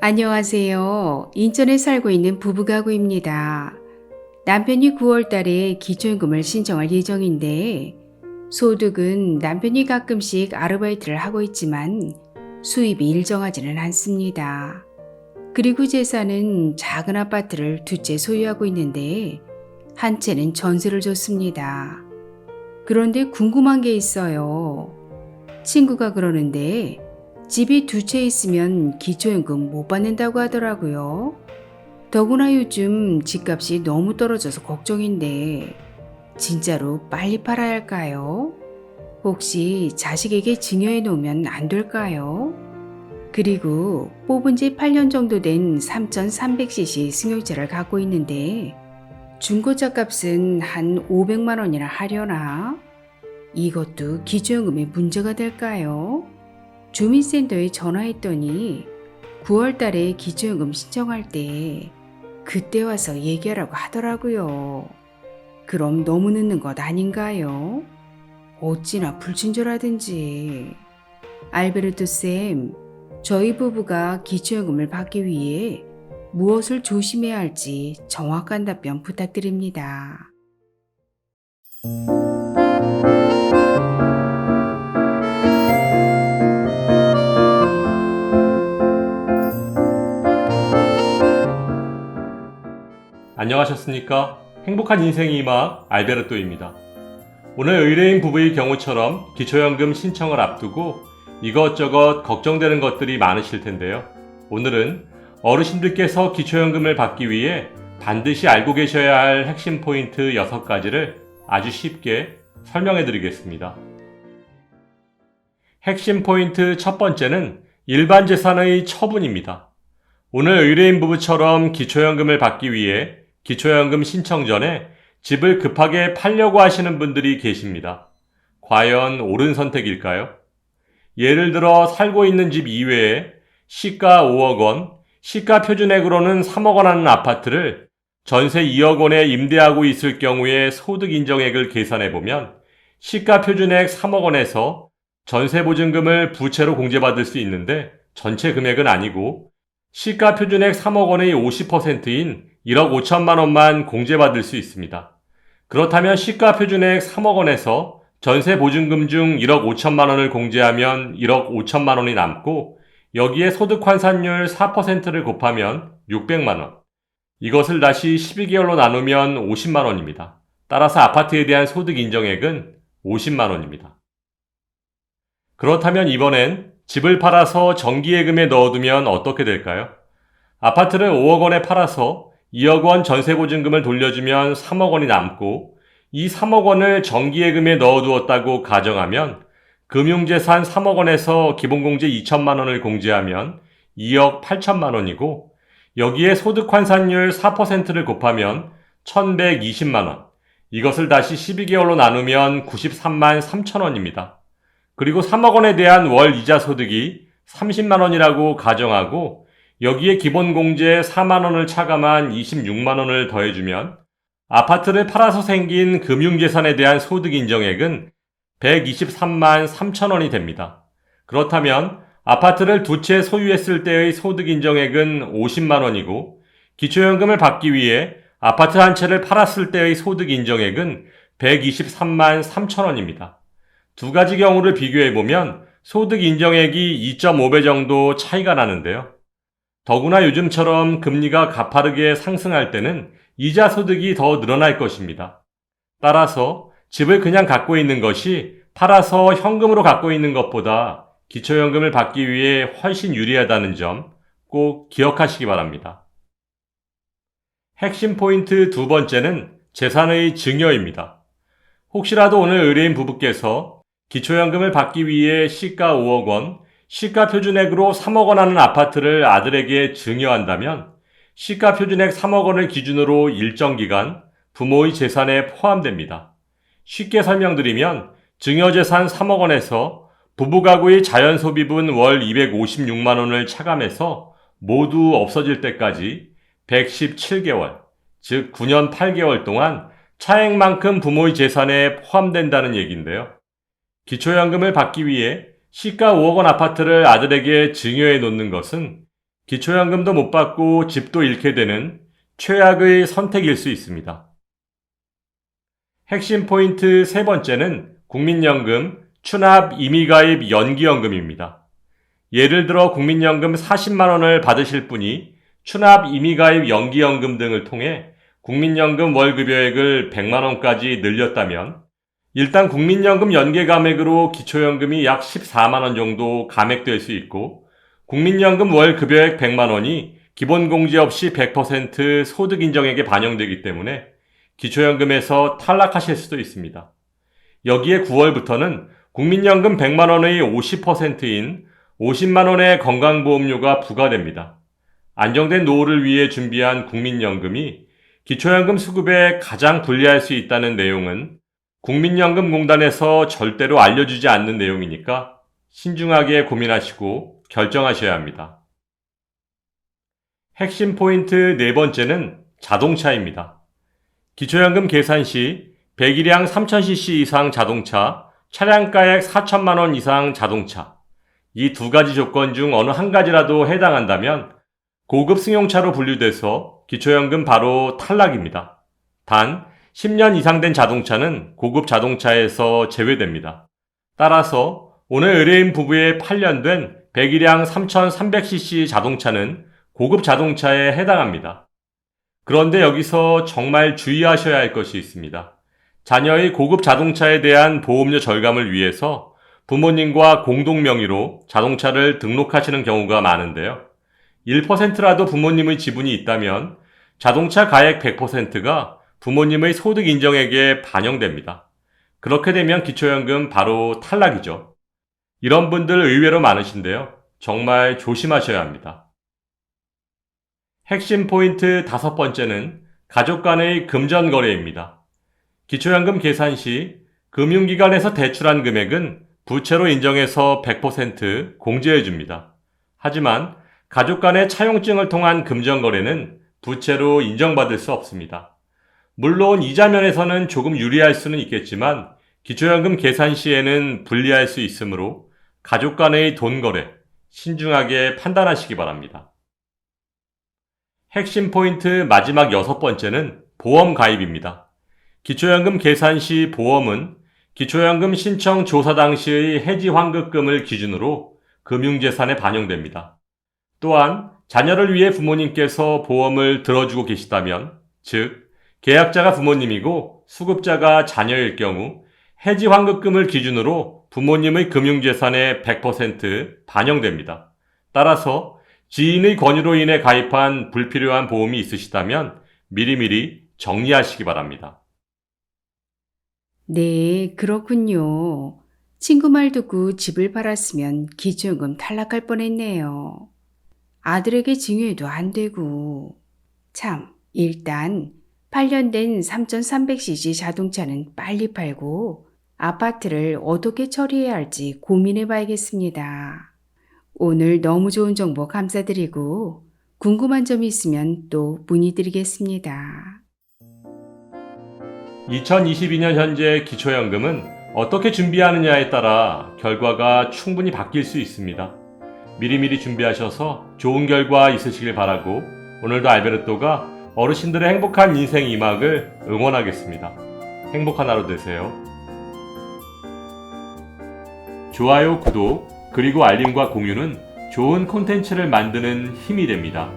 안녕하세요. 인천에 살고 있는 부부가구입니다. 남편이 9월 달에 기초연금을 신청할 예정인데 소득은 남편이 가끔씩 아르바이트를 하고 있지만 수입이 일정하지는 않습니다. 그리고 재산은 작은 아파트를 두 채 소유하고 있는데 한 채는 전세를 줬습니다. 그런데 궁금한 게 있어요. 친구가 그러는데 집이 두 채 있으면 기초연금 못 받는다고 하더라고요. 더구나 요즘 집값이 너무 떨어져서 걱정인데 진짜로 빨리 팔아야 할까요? 혹시 자식에게 증여해 놓으면 안 될까요? 그리고 뽑은 지 8년 정도 된 3300cc 승용차를 갖고 있는데 중고차 값은 한 500만 원이나 하려나? 이것도 기초연금에 문제가 될까요? 주민센터에 전화했더니 9월 달에 기초연금 신청할 때 그때 와서 얘기하라고 하더라고요. 그럼 너무 늦는 것 아닌가요? 어찌나 불친절하든지. 알베르토 쌤, 저희 부부가 기초연금을 받기 위해 무엇을 조심해야 할지 정확한 답변 부탁드립니다. 안녕하셨습니까? 행복한 인생의 이마 알베르토입니다. 오늘 의뢰인 부부의 경우처럼 기초연금 신청을 앞두고 이것저것 걱정되는 것들이 많으실 텐데요. 오늘은 어르신들께서 기초연금을 받기 위해 반드시 알고 계셔야 할 핵심 포인트 6가지를 아주 쉽게 설명해 드리겠습니다. 핵심 포인트 첫 번째는 일반 재산의 처분입니다. 오늘 의뢰인 부부처럼 기초연금을 받기 위해 기초연금 신청 전에 집을 급하게 팔려고 하시는 분들이 계십니다. 과연 옳은 선택일까요? 예를 들어 살고 있는 집 이외에 시가 5억 원, 시가 표준액으로는 3억 원 하는 아파트를 전세 2억 원에 임대하고 있을 경우에 소득 인정액을 계산해보면 시가 표준액 3억 원에서 전세 보증금을 부채로 공제받을 수 있는데 전체 금액은 아니고 시가 표준액 3억 원의 50%인 1억 5천만 원만 공제받을 수 있습니다. 그렇다면 시가 표준액 3억 원에서 전세 보증금 중 1억 5천만 원을 공제하면 1억 5천만 원이 남고 여기에 소득 환산율 4%를 곱하면 600만 원. 이것을 다시 12개월로 나누면 50만 원입니다. 따라서 아파트에 대한 소득 인정액은 50만 원입니다. 그렇다면 이번엔 집을 팔아서 정기예금에 넣어두면 어떻게 될까요? 아파트를 5억 원에 팔아서 2억 원 전세보증금을 돌려주면 3억 원이 남고 이 3억 원을 정기예금에 넣어두었다고 가정하면 금융재산 3억 원에서 기본공제 2천만 원을 공제하면 2억 8천만 원이고 여기에 소득환산율 4%를 곱하면 1120만 원. 이것을 다시 12개월로 나누면 93만 3천 원입니다. 그리고 3억 원에 대한 월 이자 소득이 30만 원이라고 가정하고 여기에 기본공제 4만 원을 차감한 26만 원을 더해주면 아파트를 팔아서 생긴 금융재산에 대한 소득 인정액은 123만 3천 원이 됩니다. 그렇다면 아파트를 두 채 소유했을 때의 소득 인정액은 50만 원이고 기초연금을 받기 위해 아파트 한 채를 팔았을 때의 소득 인정액은 123만 3천 원입니다. 두 가지 경우를 비교해보면 소득 인정액이 2.5배 정도 차이가 나는데요. 더구나 요즘처럼 금리가 가파르게 상승할 때는 이자 소득이 더 늘어날 것입니다. 따라서 집을 그냥 갖고 있는 것이 팔아서 현금으로 갖고 있는 것보다 기초연금을 받기 위해 훨씬 유리하다는 점 꼭 기억하시기 바랍니다. 핵심 포인트 두 번째는 재산의 증여입니다. 혹시라도 오늘 의뢰인 부부께서 기초연금을 받기 위해 시가 5억 원, 시가 표준액으로 3억 원 하는 아파트를 아들에게 증여한다면 시가 표준액 3억 원을 기준으로 일정 기간 부모의 재산에 포함됩니다. 쉽게 설명드리면 증여재산 3억 원에서 부부가구의 자연소비분 월 256만 원을 차감해서 모두 없어질 때까지 117개월, 즉 9년 8개월 동안 차액만큼 부모의 재산에 포함된다는 얘기인데요. 기초연금을 받기 위해 시가 5억 원 아파트를 아들에게 증여해 놓는 것은 기초연금도 못 받고 집도 잃게 되는 최악의 선택일 수 있습니다. 핵심 포인트 세 번째는 국민연금 추납 임의가입 연기연금입니다. 예를 들어 국민연금 40만 원을 받으실 분이 추납 임의가입 연기연금 등을 통해 국민연금 월급여액을 100만 원까지 늘렸다면 일단 국민연금 연계 감액으로 기초연금이 약 14만 원 정도 감액될 수 있고 국민연금 월급여액 100만 원이 기본공제 없이 100% 소득 인정액에 반영되기 때문에 기초연금에서 탈락하실 수도 있습니다. 여기에 9월부터는 국민연금 100만 원의 50%인 50만 원의 건강보험료가 부과됩니다. 안정된 노후를 위해 준비한 국민연금이 기초연금 수급에 가장 불리할 수 있다는 내용은 국민연금공단에서 절대로 알려주지 않는 내용이니까 신중하게 고민하시고 결정하셔야 합니다. 핵심 포인트 네 번째는 자동차입니다. 기초연금 계산 시 배기량 3000cc 이상 자동차, 차량가액 4천만 원 이상 자동차, 이 두 가지 조건 중 어느 한 가지라도 해당한다면 고급 승용차로 분류돼서 기초연금 바로 탈락입니다. 단 10년 이상 된 자동차는 고급 자동차에서 제외됩니다. 따라서 오늘 의뢰인 부부의 8년 된 배기량 3300cc 자동차는 고급 자동차에 해당합니다. 그런데 여기서 정말 주의하셔야 할 것이 있습니다. 자녀의 고급 자동차에 대한 보험료 절감을 위해서 부모님과 공동 명의로 자동차를 등록하시는 경우가 많은데요. 1%라도 부모님의 지분이 있다면 자동차 가액 100%가 부모님의 소득 인정액에 반영됩니다. 그렇게 되면 기초연금 바로 탈락이죠. 이런 분들 의외로 많으신데요. 정말 조심하셔야 합니다. 핵심 포인트 다섯 번째는 가족 간의 금전거래입니다. 기초연금 계산 시 금융기관에서 대출한 금액은 부채로 인정해서 100% 공제해 줍니다. 하지만 가족 간의 차용증을 통한 금전거래는 부채로 인정받을 수 없습니다. 물론 이자 면에서는 조금 유리할 수는 있겠지만 기초연금 계산 시에는 불리할 수 있으므로 가족 간의 돈거래 신중하게 판단하시기 바랍니다. 핵심 포인트 마지막 여섯 번째는 보험 가입입니다. 기초연금 계산 시 보험은 기초연금 신청 조사 당시의 해지 환급금을 기준으로 금융재산에 반영됩니다. 또한 자녀를 위해 부모님께서 보험을 들어주고 계시다면, 즉 계약자가 부모님이고 수급자가 자녀일 경우 해지 환급금을 기준으로 부모님의 금융재산에 100% 반영됩니다. 따라서 지인의 권유로 인해 가입한 불필요한 보험이 있으시다면 미리미리 정리하시기 바랍니다. 네, 그렇군요. 친구 말 듣고 집을 팔았으면 기초연금 탈락할 뻔했네요. 아들에게 증여해도 안 되고. 참, 일단 8년 된 3300cc 자동차는 빨리 팔고 아파트를 어떻게 처리해야 할지 고민해 봐야겠습니다. 오늘 너무 좋은 정보 감사드리고 궁금한 점이 있으면 또 문의드리겠습니다. 2022년 현재 기초연금은 어떻게 준비하느냐에 따라 결과가 충분히 바뀔 수 있습니다. 미리미리 준비하셔서 좋은 결과 있으시길 바라고 오늘도 알베르토가 어르신들의 행복한 인생 2막을 응원하겠습니다. 행복한 하루 되세요. 좋아요, 구독, 그리고 알림과 공유는 좋은 콘텐츠를 만드는 힘이 됩니다.